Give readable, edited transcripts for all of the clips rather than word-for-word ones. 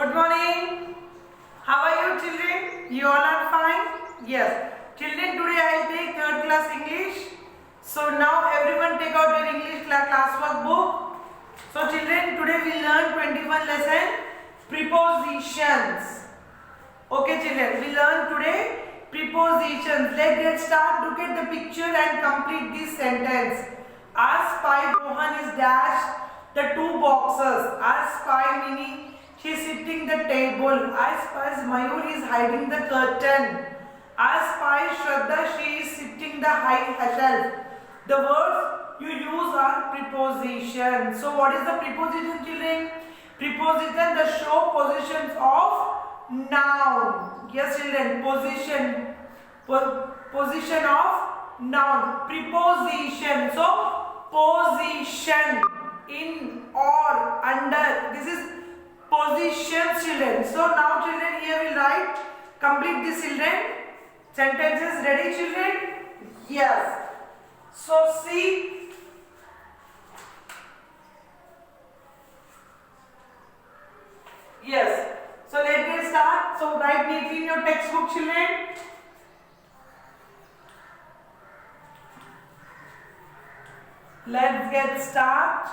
Good morning. How are you children? You all are fine? Yes. Children, today I will take third class English. So now everyone take out your English classwork book. So children, today we learn 21 lesson prepositions. Okay children, we learn today prepositions. Let's get start. Look at the picture and complete this sentence. As spy Rohan is dashed the two boxes. As spy meaning she is sitting the table. As spy Mayur is hiding the curtain. As spy Shraddha she is sitting the high shelf. The words you use are prepositions. So what is the preposition children? Preposition the show positions of noun. Yes children, position of noun. Preposition. So position, in, or, under. This is position children. So now children here we write, complete this children. Sentences ready children? Yes. So see, yes. So let's get start. So write neatly in your textbook children. Let's get start.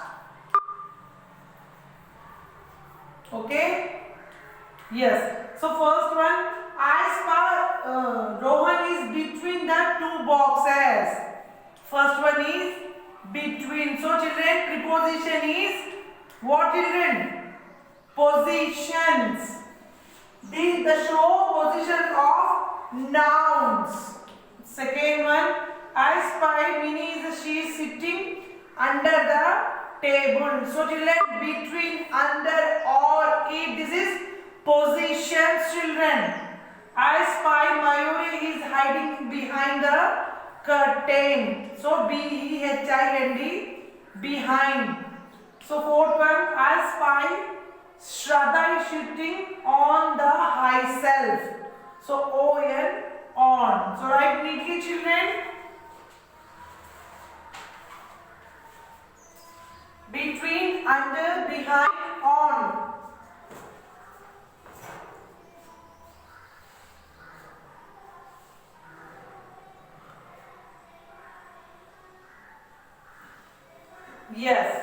Okay. Yes. So first one, as far Rohan is between the two boxes. First one is between. So children, preposition is what children? Positions. The show position of nouns. Second one, I spy Minnie is she is sitting under the table. So children, between, under, or, it. This is positions children. I spy Mayuri is hiding behind the curtain. So B-E-H-I-N-D, behind. So fourth one, I spy Shraddha is sitting on the high shelf. So O-N, on. So write neatly children. Between, under, behind, on. Yes.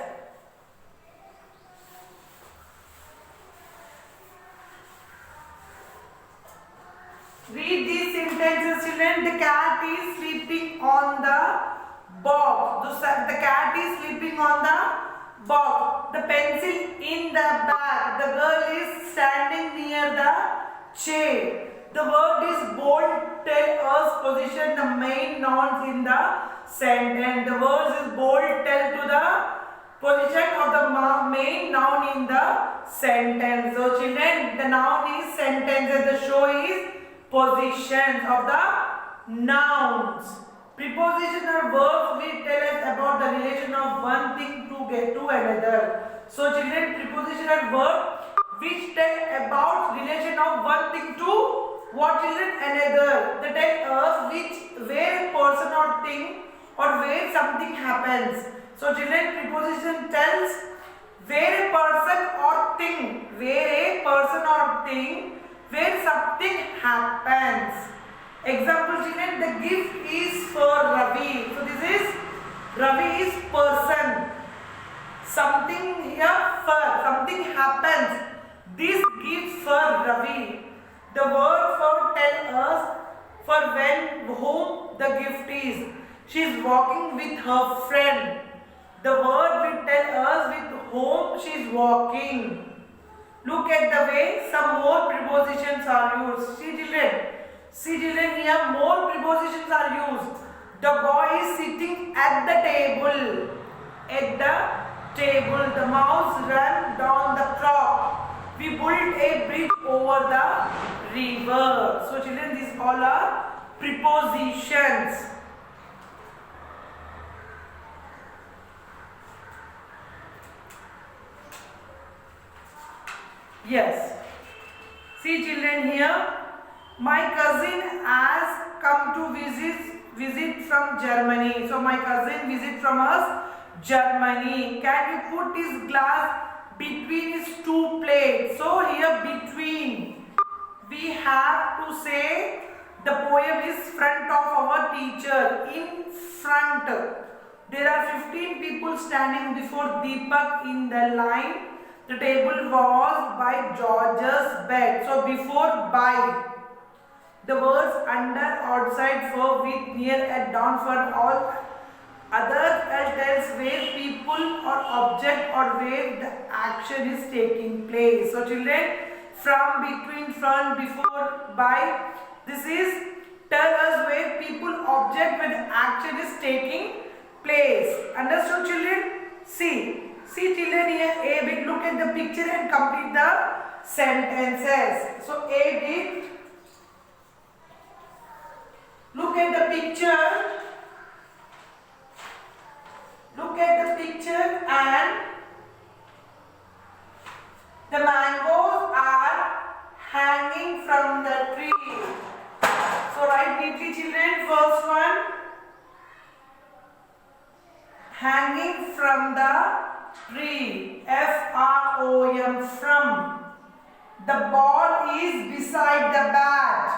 Read these sentences children. The cat is sleeping on the box. The cat is sleeping on the box. The pencil in the bag. The girl is standing near the chair. The word is bold. Tell us position the main nouns in the sentence. The word is bold. Tell to the position of the main noun in the sentence. So children, the noun is sentences. The show is positions of the nouns. Preposition are verbs which tell us about the relation of one thing to another. So children, preposition are verbs which tell about relation of one thing to what children? Another. They tell us where a person or thing or where something happens. So children, preposition tells where a person or thing, where something happens. Example children, the gift is for Ravi. So this is Ravi is person. Something here for, something happens. This gift for Ravi. The word for tell us for when, whom the gift is. She is walking with her friend. The word will tell us with whom she is walking. Look at the way some more prepositions are used. See children, here more prepositions are used. The boy is sitting at the table. The mouse ran down the clock. We built a bridge over the river. So children, these all are prepositions. Yes. See children here. My cousin has come to visit from Germany. So my cousin visit from us Germany. Can you put his glass between is two plates. So here between, we have to say the poem is front of our teacher. In front, there are 15 people standing before Deepak in the line. The table was by George's bed. So before by. The words under, outside, for, with, near, at, down, for, all other tells where people or object or where the action is taking place. So children, from, between, front, before, by, this is tell us where people, object, where the action is taking place. Understood children? See children, here A bit, look at the picture and complete the sentences. So A bit, look at the picture. Look at the picture and the mangoes are hanging from the tree. So write neatly children. First one, hanging from the tree. F-R-O-M, from. The ball is beside the bat.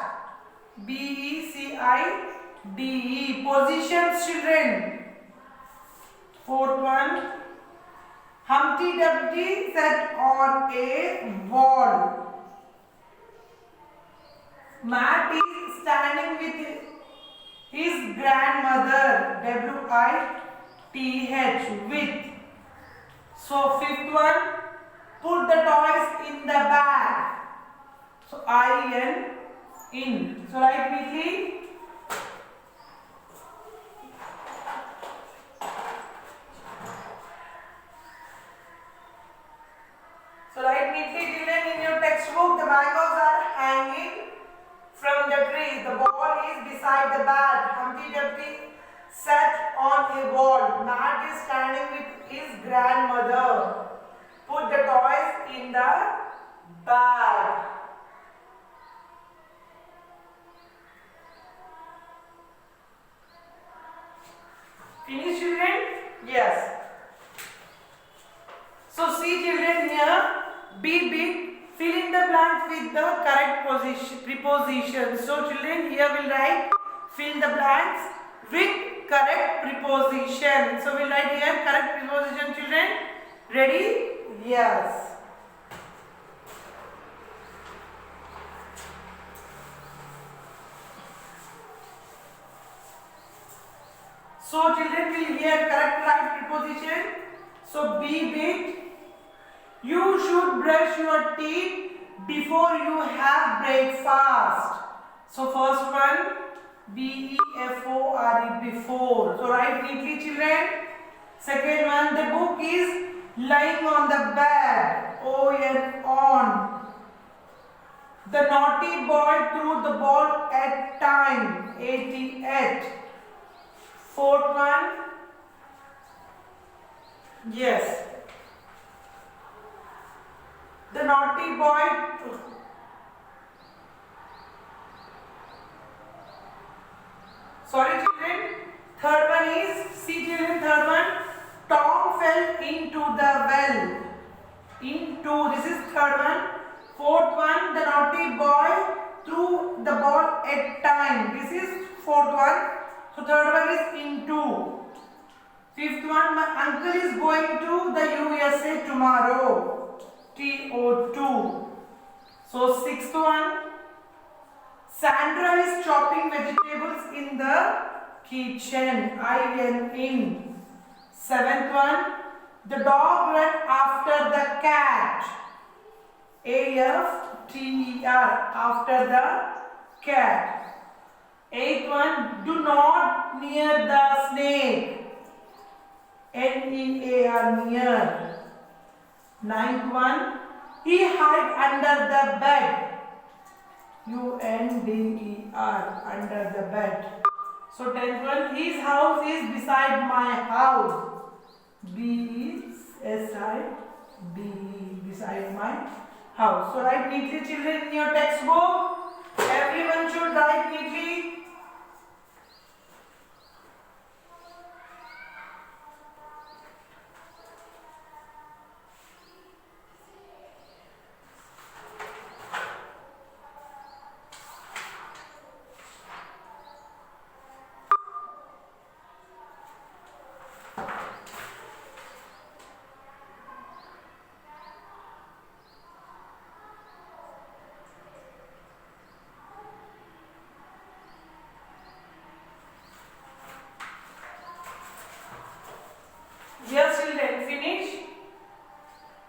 B-E-C-I-D-E. Positions children. Fourth one, Humpty Dumpty sat on a wall. Matt is standing with his grandmother. W-I-T-H, with. So fifth one, put the toys in the bag. So I-N, in. So write neatly. So write neatly children in your textbook. The mangoes are hanging from the tree. The ball is beside the bat. Humpty Dumpty sat on a wall. Matt is standing with his grandmother. Put the toys in the bag. Finish children? Yes. So see children here, B bit, fill in the blanks with the correct preposition. So children, here we'll write fill the blanks with correct preposition. So we'll write here correct preposition children. Ready? Yes. So children will hear correct right preposition. So B bit, you should brush your teeth before you have breakfast. So first one, B-E-F-O-R-E, before. So write neatly children. Second one, the book is lying on the bed. O-N, on. The naughty boy threw the ball at time. A-T, at. Fourth one, yes. The naughty boy. Sorry children. Third one is, see children, third one. Tom fell into the well. Into, this is third one. Fourth one, the naughty boy threw the ball at time. This is fourth one. So third one is into. Fifth one, my uncle is going to the USA tomorrow. T-O-2. So sixth one, Sandra is chopping vegetables in the kitchen. I-N, in. Seventh one, the dog ran after the cat. A-F-T-E-R, after the cat. Eighth one, do not near the snake. N-E-A-R, near. Ninth one, he hid under the bed. U-N-D-E-R, under the bed. So 10th one, his house is beside my house. B-E-S-I-D-E, beside my house. So write neatly children in your textbook. Everyone should write neatly.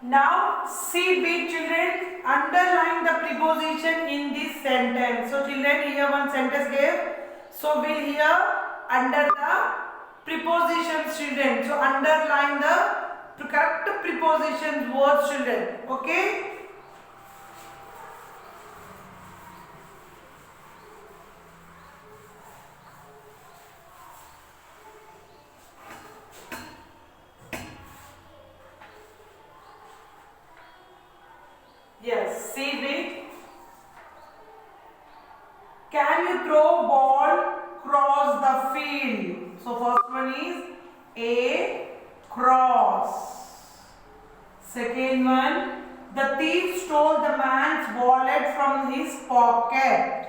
Now see big children, underline the preposition in this sentence. So children, here one sentence gave. So we'll here under the prepositions children. So underline the correct prepositions words children. Okay. Yes, see it. Can you throw ball cross the field? So first one is A, cross. Second one, the thief stole the man's wallet from his pocket.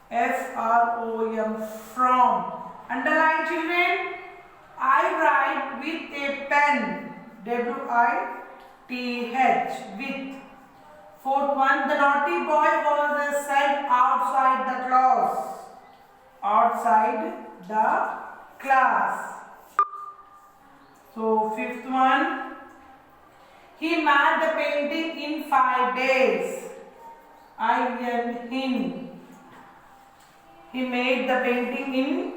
From, from. Underline children. I write with a pen. W-I-T-H, with. Fourth one, the naughty boy was sent outside the class. Outside the class. So fifth one, he made the painting in 5 days. him. He made the painting in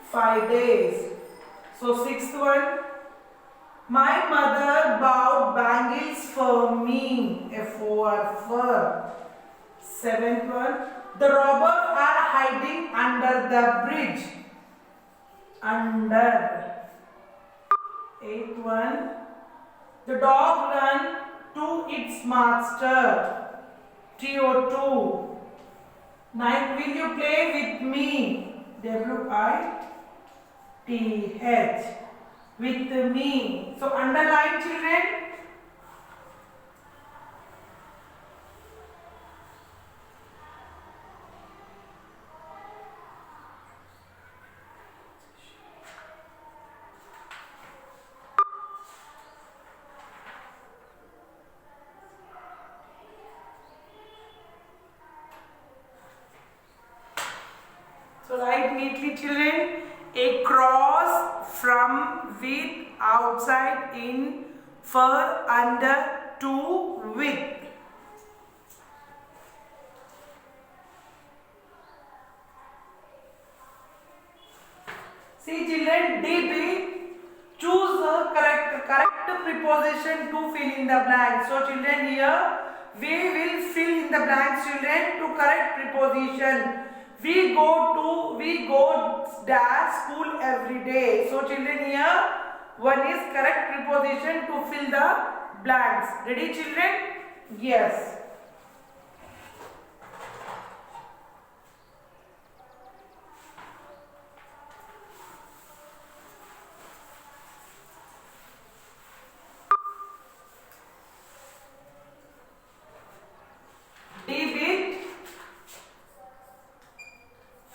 5 days. So sixth one, my mother bought bangles for me. For. Seventh one, the robbers are hiding under the bridge. Under. Eighth one, the dog ran to its master. TO2. Ninth, will you play with me? WITH. With me. So underline children. So write neatly children. A cross, from, with, outside, in, for, under, to, with. See children, D. Choose the correct preposition to fill in the blanks. So children, here we will fill in the blanks children to correct preposition. We go dash school every day. So children, here one is correct preposition to fill the blanks. Ready children? Yes.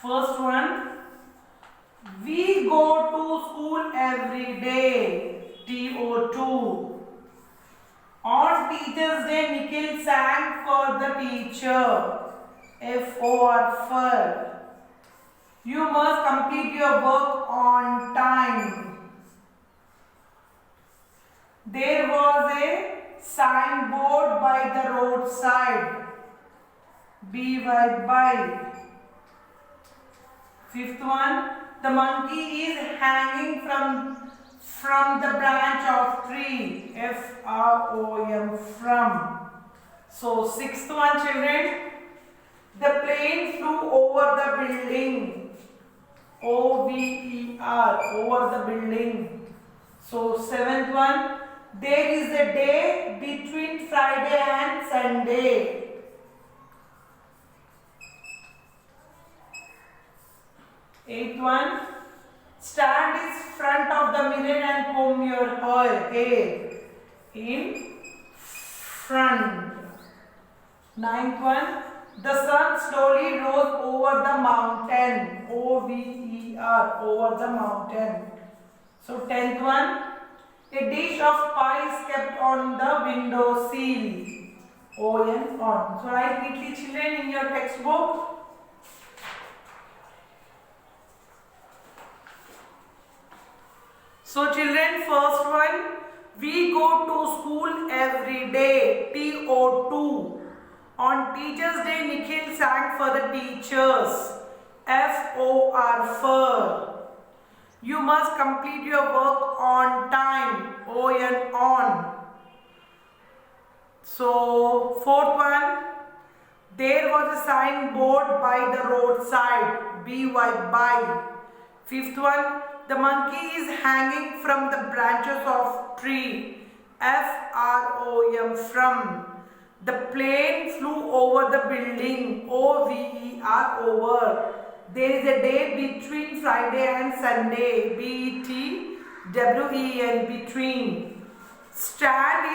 First one, we go to school every day. TO2. On Teacher's Day, Nikhil sang for the teacher. For. You must complete your work on time. There was a signboard by the roadside. By. Fifth one, the monkey is hanging from the branch of tree. From. So sixth one children, the plane flew over the building. Over the building. So seventh one, there is a day between Friday and Sunday. Eighth one, stand in front of the mirror and comb your hair. In front. Ninth one, the sun slowly rose over the mountain. Over the mountain. So 10th one, a dish of pie is kept on the window sill. On. So write neatly children in your textbook. So children, first one, We go to school every day. TO2. On Teachers' Day, Nikhil sang for the teachers. FOR, fur. You must complete your work on time. ON. So, fourth one. There was a signboard by the roadside. BY, by. Fifth one. The monkey is hanging from the branches of tree. FROM, from. The plane flew over the building. OVER, over. There is a day between Friday and Sunday. BETWEN, between. Stand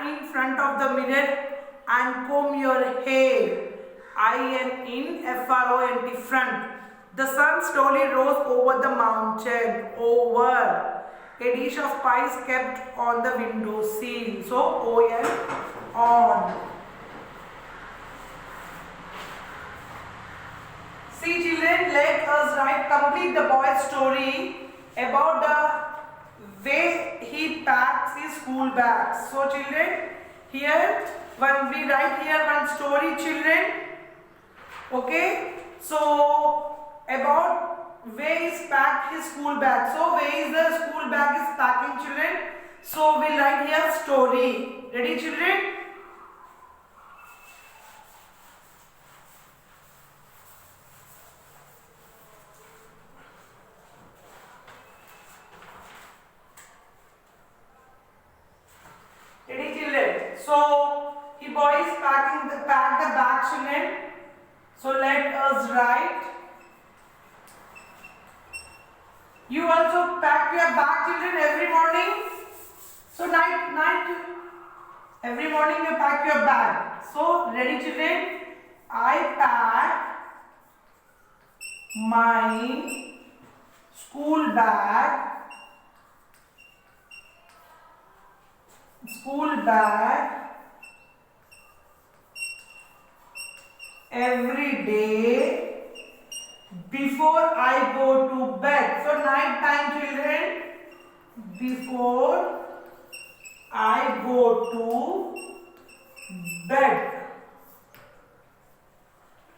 in front of the mirror and comb your hair. IN, FRONT, front. The sun slowly rose over the mountain. Over. A dish of pie is kept on the window sill. So ON, on. See children, let us write, complete the boy's story about the way he packs his school bags. So children, here when we write here one story children. Okay, so about way is packed his school bag. So way is the school bag is packing children. So we write here story. Ready children? Ready children? So he boy is pack the bag children. So let us write. You also pack your bag children every morning. So night every morning you pack your bag. So ready children? I pack my school bag every day before I go to bed. So night time children, before I go to bed.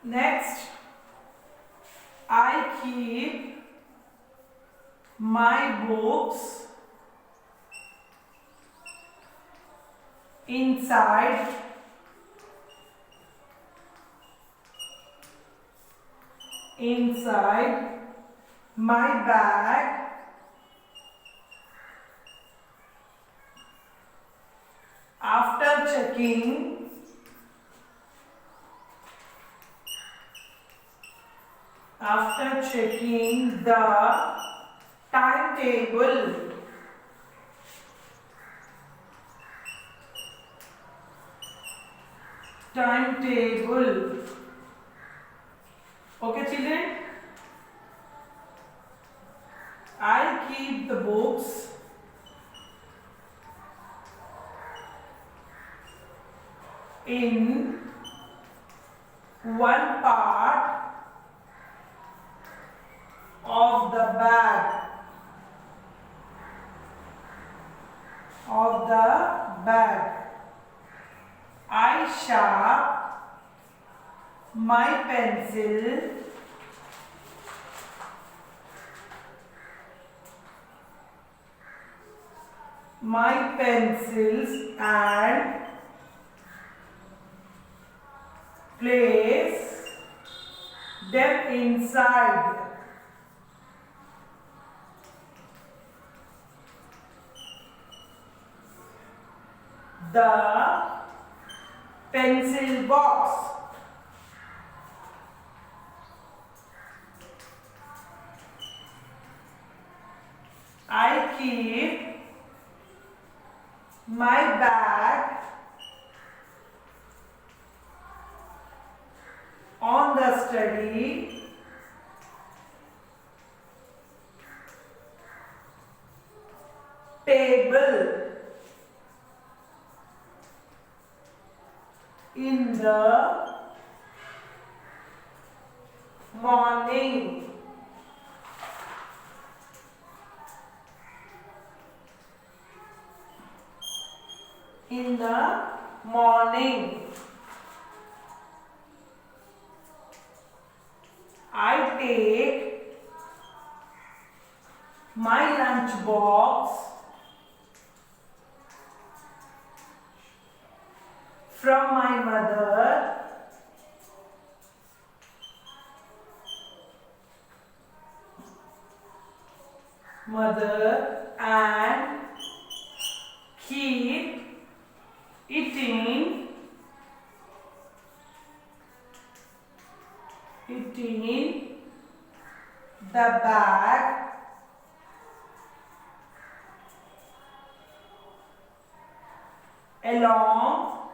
Next, I keep my books inside my bag after checking the timetable. Okay children, I keep the books in one part of the bag. I sharpen my pencil and place them inside the pencil box. I keep my bag on the study table in the morning. in the morning. I take my lunch box from my mother and keep eating the bag along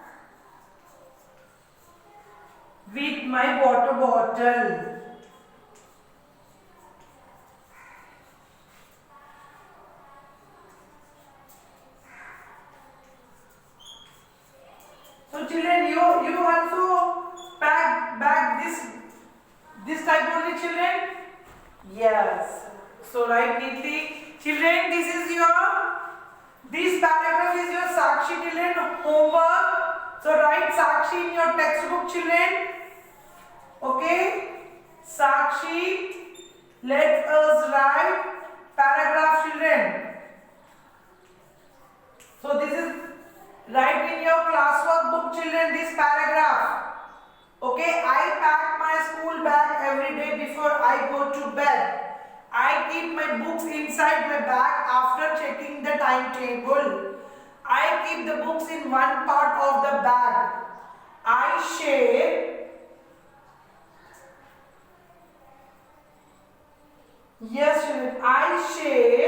with my water bottle. So children, you also pack this type only, children? Yes. So write neatly. Children, this paragraph is your Sakshi children homework. So write Sakshi in your textbook, children. Okay? Sakshi, let us write paragraph, children. So this is write in your classwork book, children, this paragraph. Okay, I pack my school bag every day before I go to bed. I keep my books inside my bag after checking the timetable. I keep the books in one part of the bag. I share. Yes, children, I share